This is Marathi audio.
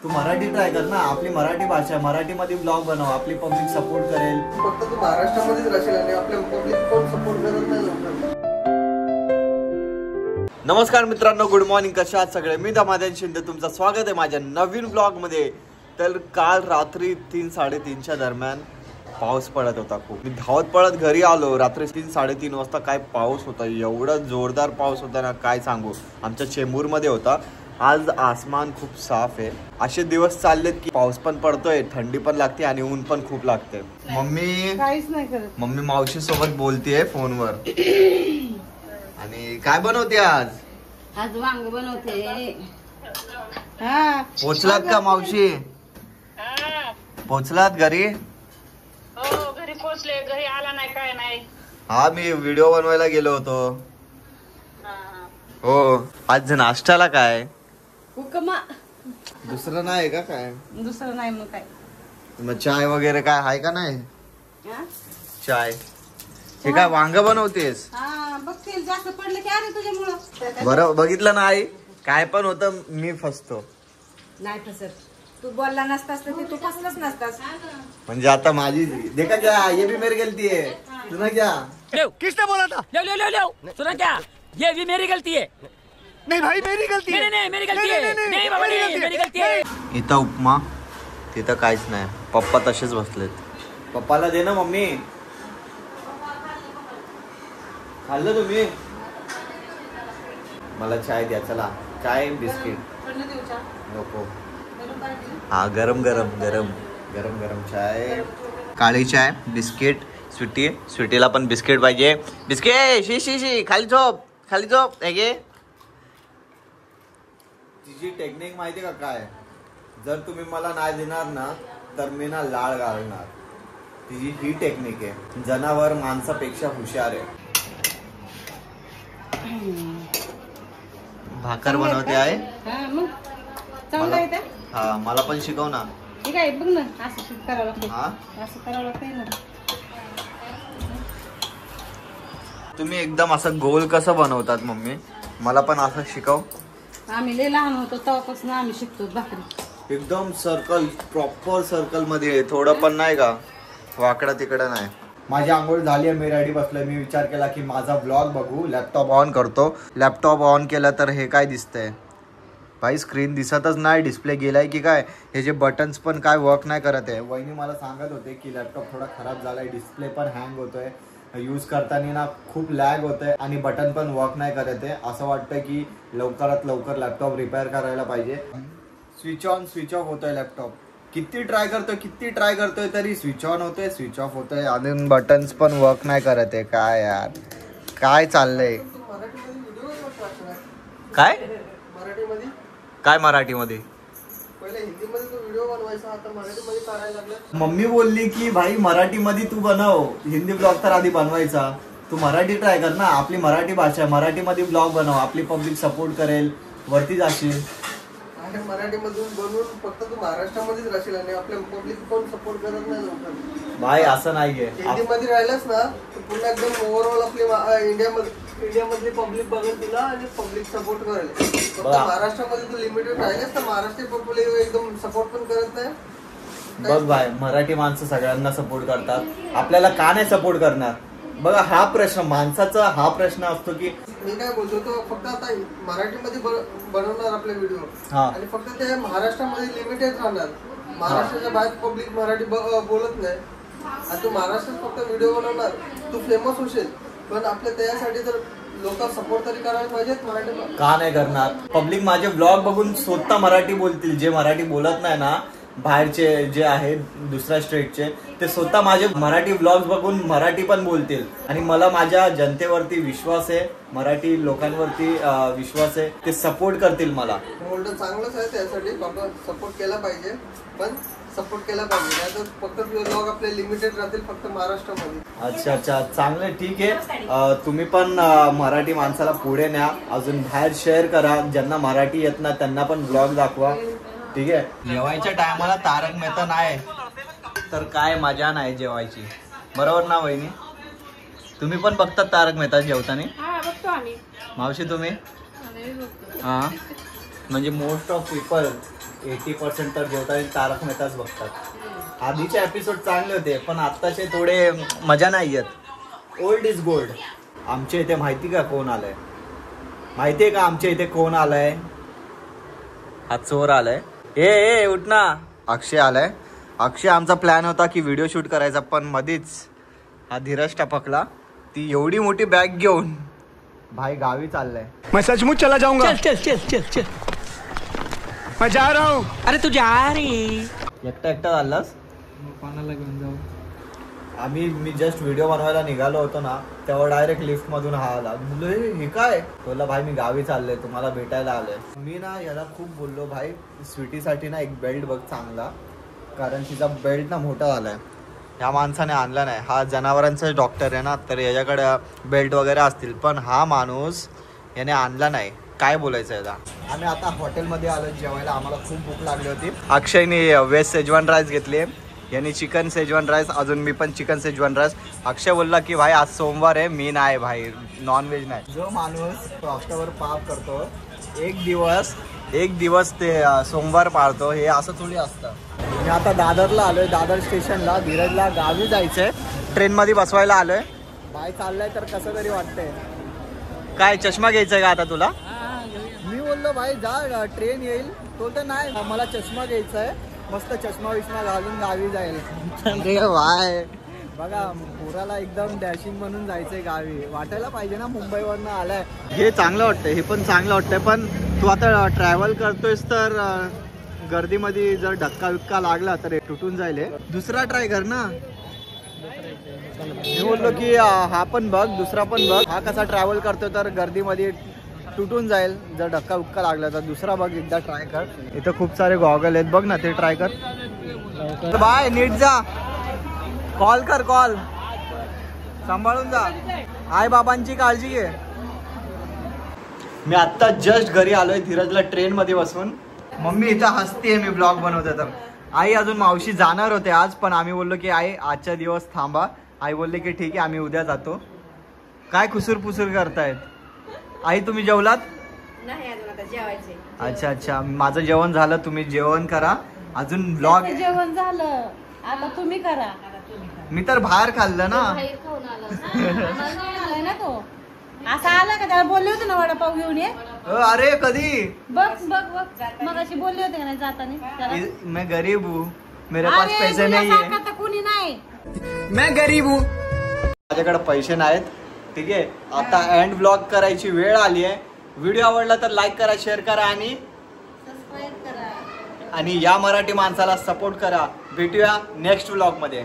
तू मराठी ट्राय कर ना, आपली मराठी भाषा, मराठीमध्ये ब्लॉग बनव, आपली पब्लिक सपोर्ट करेल. फक्त तू महाराष्ट्रामध्येच राहशील आणि आपल्या पब्लिक कोण सपोर्ट करत नाही लवकर. नमस्कार मित्रांनो, गुड मॉर्निंग. कशा आहात सगळे? मी दामादन शिंदे, तुमचं स्वागत आहे माझ्या नवीन ब्लॉग मध्ये. तर काल रात्री 3-3:30च्या दरम्यान पाऊस पडत होता खूप. मी धावत पळत घरी आलो. रात्री 3-3:30 वाजता काय पाऊस होता, एवढा जोरदार पाऊस होता ना, काय सांगू. आमच्या चेंबूरमध्ये होता. आज आसमान खूप साफ आहे. असे दिवस चाललेत की पाऊस पण पडतोय, थंडी पण लागते आणि ऊन पण खूप लागते. मम्मी मावशी सोबत बोलतीये फोनवर. आणि काय बनवते आज? आज वांग बनवते. पोचलात का मावशी? पोचलात घरी? हो, घरी पोहोचले. घरी आला नाही, काय नाही. हा, मी व्हिडिओ बनवायला गेलो होतो. हो. आज नाश्त्याला काय? उपमा. दुसरं नाही का काय? दुसरं नाही मग काय. मग चाय वगैरे काय आहे का नाही? हा? चाय. हे काय वांग बनवतेस? हा, बघतील जास्त पडलं की अरे तुझ्यामुळं. बरं बघितलं ना आई, काय पण होतं मी फसतो. नाही फसत. तू बोलला नसतास तर तू फसलाच नसतास. म्हणजे आता माझी देखा क्या, ये भी मेरी गलती है. सुना क्या? किसने बोला था? ले सुना क्या? ये भी मेरी गलती है. नहीं भाई, मेरी गलती है. नहीं मेरी गलती है. नहीं बाबा, नहीं मेरी गलती है. इथं उपमा, तिथं काहीच नाही. पप्पा तसेच बसलेत. पप्पाला दे ना मम्मी. खाल्लं तुम्ही? मला चाय द्या. चला, चाय बिस्किट नको. हा, गरम गरम गरम गरम गरम चाय. काळी चाय, बिस्किट. स्वीटीला पण बिस्किट पाहिजे. बिस्किट. शी खाली झोप, खाली झोप. हे घे. तिची टेक्निक माहिती का काय? जर तुम्ही मला नाही देणार ना, तर मी ना लाळ घालणार. तिची ही टेक्निक आहे. जनावर माणसापेक्षा हुशार आहे. भाकर बनवते आहे. हा, मला पण शिकव ना. ठीक आहे, बघ ना, असं करावं लागतं. हा, असं करावं लागतंय ना. तुम्ही एकदम असं गोल कसं बनवतात मम्मी? मला पण असं शिकव. आम्ही लय लहान होतो तेव्हापासून आम्ही शिकतो भाकरी. एकदम सर्कल, प्रॉपर सर्कल मध्ये, थोडं पण नाही का वाकडं तिकडं नाही. माझी आंघोळ झाली आहे, मी रेडी बसलोय. मी विचार केला की माझा व्लॉग बघू. लॅपटॉप ऑन करतो. लॅपटॉप ऑन केला तर हे काय दिसतंय भाई? स्क्रीन दिसतच नाही. डिस्प्ले गेलाय की काय? हे जे बटन्स पण काय वर्क नाही करत आहे. वहिनी मला सांगत होते की लॅपटॉप थोडा खराब झालाय, डिस्प्ले पण हँग होतोय, यूज करताना ना खूप लॅग होतंय आणि बटन पण वर्क नाही करत आहे. असं वाटतंय की लवकरात लवकर लॅपटॉप रिपेअर करायला पाहिजे. स्विच ऑन स्विच ऑफ होतोय लॅपटॉप. किती ट्राय करतोय तरी स्विच ऑन होतोय, स्विच ऑफ होतोय आणि बटन्स पण वर्क नाही करत आहे. काय यार, काय चाललंय? काय मराठीमध्ये काय मराठीमध्ये? पहिले हिंदीमध्ये तू व्हिडिओ बनवायचा, आता मराठीमध्ये करायला लागला. मम्मी बोलली की भाई मराठीमध्ये तू बनव, हिंदी ब्लॉग तर आधी बनवायचा. तू मराठी ट्राय कर ना, आपली मराठी भाषा, मराठीमध्ये ब्लॉग बनव, आपली पब्लिक सपोर्ट करेल, वरती जाशील. आणि मराठीमधून बनवून फक्त तू महाराष्ट्रामध्येच राहशील आणि आपल्या पब्लिक कोण सपोर्ट करत नाही लवकर. भाई असं नाहीये. हिंदीमध्ये राहिलास ना तर पुन्हा एकदम ओव्हरऑल आपली इंडियामधली पब्लिक बघेल तुला आणि पब्लिक सपोर्ट करेल. फक्त महाराष्ट्रामध्ये तू लिमिटेड राहिलेस तर महाराष्ट्रीय पब्लिक एकदम सपोर्ट पण करत नाही. बघ भाई, मराठी माणसं सगळ्यांना सपोर्ट करतात, आपल्याला का नाही सपोर्ट करणार? बघा, हा प्रश्न माणसाचा, हा प्रश्न असतो की मी काय बोलतो तो फक्त आता मराठीमध्ये बनवणार आपले व्हिडिओ आणि फक्त ते महाराष्ट्रामध्ये लिमिटेड राहणार. महाराष्ट्राच्या बाहेर पब्लिक मराठी बोलत नाही आणि तू महाराष्ट्रात फक्त व्हिडिओ बनवणार, तू फेमस होशील. पण आपल्या त्यासाठी तर लोक सपोर्ट तरी करायला पाहिजेत. मराठी का नाही करणार? पब्लिक माझे ब्लॉग बघून स्वतः मराठी बोलतील. जे मराठी बोलत नाही ना, बाहेरचे जे आहेत दुसऱ्या स्टेटचे, ते स्वतः माझे मराठी ब्लॉग्स बघून मराठी पण बोलतील. आणि मला माझ्या जनतेवरती विश्वास आहे, मराठी लोकांवरती विश्वास आहे, ते सपोर्ट करतील मला. उलट चांगलंच आहे, त्यासाठी बाबा सपोर्ट केला पाहिजे. पण सपोर्ट केला पाहिजे, नाही तर फक्त ब्लॉग आपले लिमिटेड राहतील फक्त महाराष्ट्रामध्ये. अच्छा, चांगलं, ठीक आहे. तुम्ही पण मराठी माणसाला पुढे न्या, अजून बाहेर शेअर करा. ज्यांना मराठी येत ना त्यांना पण ब्लॉग दाखवा. ठीक आहे. जेवायच्या टायमाला तारक मेहता नाही तर काय मजा नाही जेवायची. बरोबर ना वहिनी? तुम्ही पण बघतात तारक मेहता जेवताना? मावशी तुम्ही? हा, म्हणजे मोस्ट ऑफ पीपल 80% तर जेवताना तारक मेहताच बघतात. आधीचे एपिसोड चांगले होते पण आत्ताचे थोडे मजा नाही येत. Old is gold. आमच्या इथे माहिती का कोण आलंय? माहितीये का आमच्या इथे कोण आलंय? हा चोर आलाय. ए उठ ना. अक्षय आलाय. अक्षय आमचा प्लॅन होता की व्हिडिओ शूट करायचा पण मध्येच हा धीरज टपकला. ती एवढी मोठी बॅग घेऊन भाई गावी चाललाय. मैं सचमुच चला जाऊंगा. चल चल चल चल चल. मैं जा रहा हूँ. अरे तू जा रे. एकटा चाललास? पाण्याला घेऊन जाऊ. मी जस्ट व्हिडिओ बनवायला निघालो होतो ना तेव्हा डायरेक्ट लिफ्ट मधून हा आला. म्हणलं हे काय? बोलला भाई मी गावी चाललोय तुम्हाला भेटायला आलोय. मी ना याला खूप बोललो भाई स्वीटीसाठी ना एक बेल्ट बघ चांगला, कारण तिचा बेल्ट ना मोठा झालाय. ह्या माणसाने आणला नाही. हा जनावरांचा डॉक्टर आहे ना तर याच्याकडे बेल्ट वगैरे असतील पण हा माणूस याने आणला नाही. काय बोलायचं याला. आम्ही आता हॉटेलमध्ये आलो जेवायला. आम्हाला खूप भूक लागली होती. अक्षयने व्हेज शेजवान राईस घेतली, यांनी चिकन शेजवान राईस, अजून मी पण चिकन शेजवान राईस. अक्षय बोलला की भाई आज सोमवार आहे मी नाही भाई नॉनव्हेज नाही. जो माणूस हफ्त्यावर पाप करतो एक दिवस ते सोमवार पाळतो हे असं थोडी असतं. मी आता दादरला आलोय. दादर स्टेशनला धीरजला गावी जायचंय. ट्रेनमध्ये बसवायला आलोय. बाय चाललाय तर कसं तरी वाटतंय. काय चष्मा घ्यायचाय का आता तुला? मी बोललो भाई जा ट्रेन येईल. तो तर नाही मला चष्मा घ्यायचा आहे. मस्त चष्मा विष्मा घालून गावी जाईल. भाय बघा पोराला एकदम डॅशिंग म्हणून जायचंय गावी. वाटायला पाहिजे ना मुंबईवरनं आलाय. हे चांगलं वाटतंय. हे पण चांगलं वाटतंय पण तू आता ट्रॅव्हल करतोयस तर गर्दीमध्ये जर धक्का विक्का लागला तर हे तुटून जाईल. दुसरा ट्राय कर ना. मी बोललो की हा पण बघ दुसरा पण बघ. हा कसा ट्रॅव्हल करतोय तर गर्दीमध्ये तुटून जाईल. जर धक्का उक्का लागला तर दुसरा बघ एकदा ट्राय कर. इथं खूप सारे गॉगल आहेत बघ ना ते ट्राय कर. बाय नीट जा. कॉल कर कॉल. सांभाळून जा. आई बाबांची काळजी घे. मी आत्ता जस्ट घरी आलोय धीरजला ट्रेन मध्ये बसून. मम्मी इथं हसतीये मी ब्लॉग बनवते तर. आई अजून मावशी जाणार होते आज पण आम्ही बोललो की आई आजच्या दिवस थांबा. आई बोलले की ठीक आहे आम्ही उद्या जातो. काय खुसूर पुसूर करतायत? आई तुम्ही जेवलात? नाही अजून आता जेवायचे. अच्छा माझं जेवण झालं. तुम्ही जेवण करा. अजून ब्लॉग जेवण झालं आता तुम्ही करा. मी तर बाहेर खाल्लं ना. ना तो असा आला का त्याला बोलले होते ना वडापाव घेऊन ये. अरे कधी? बघ बघ बघ मग अशी बोलले होते का नाही जाताना. मैं गरीब हूँ मेरे पास पैसे नहीं है. कुणी नाही. मैं गरीब हूँ. माझ्याकडे पैसे नाहीत. ठीक आहे आता एंड ब्लॉग करायची वेळ आली आहे. व्हिडिओ आवडला तर लाईक करा शेअर करा आणि सबस्क्राईब करा या मराठी माणसाला सपोर्ट करा. भेटूया नेक्स्ट व्लॉग मध्ये.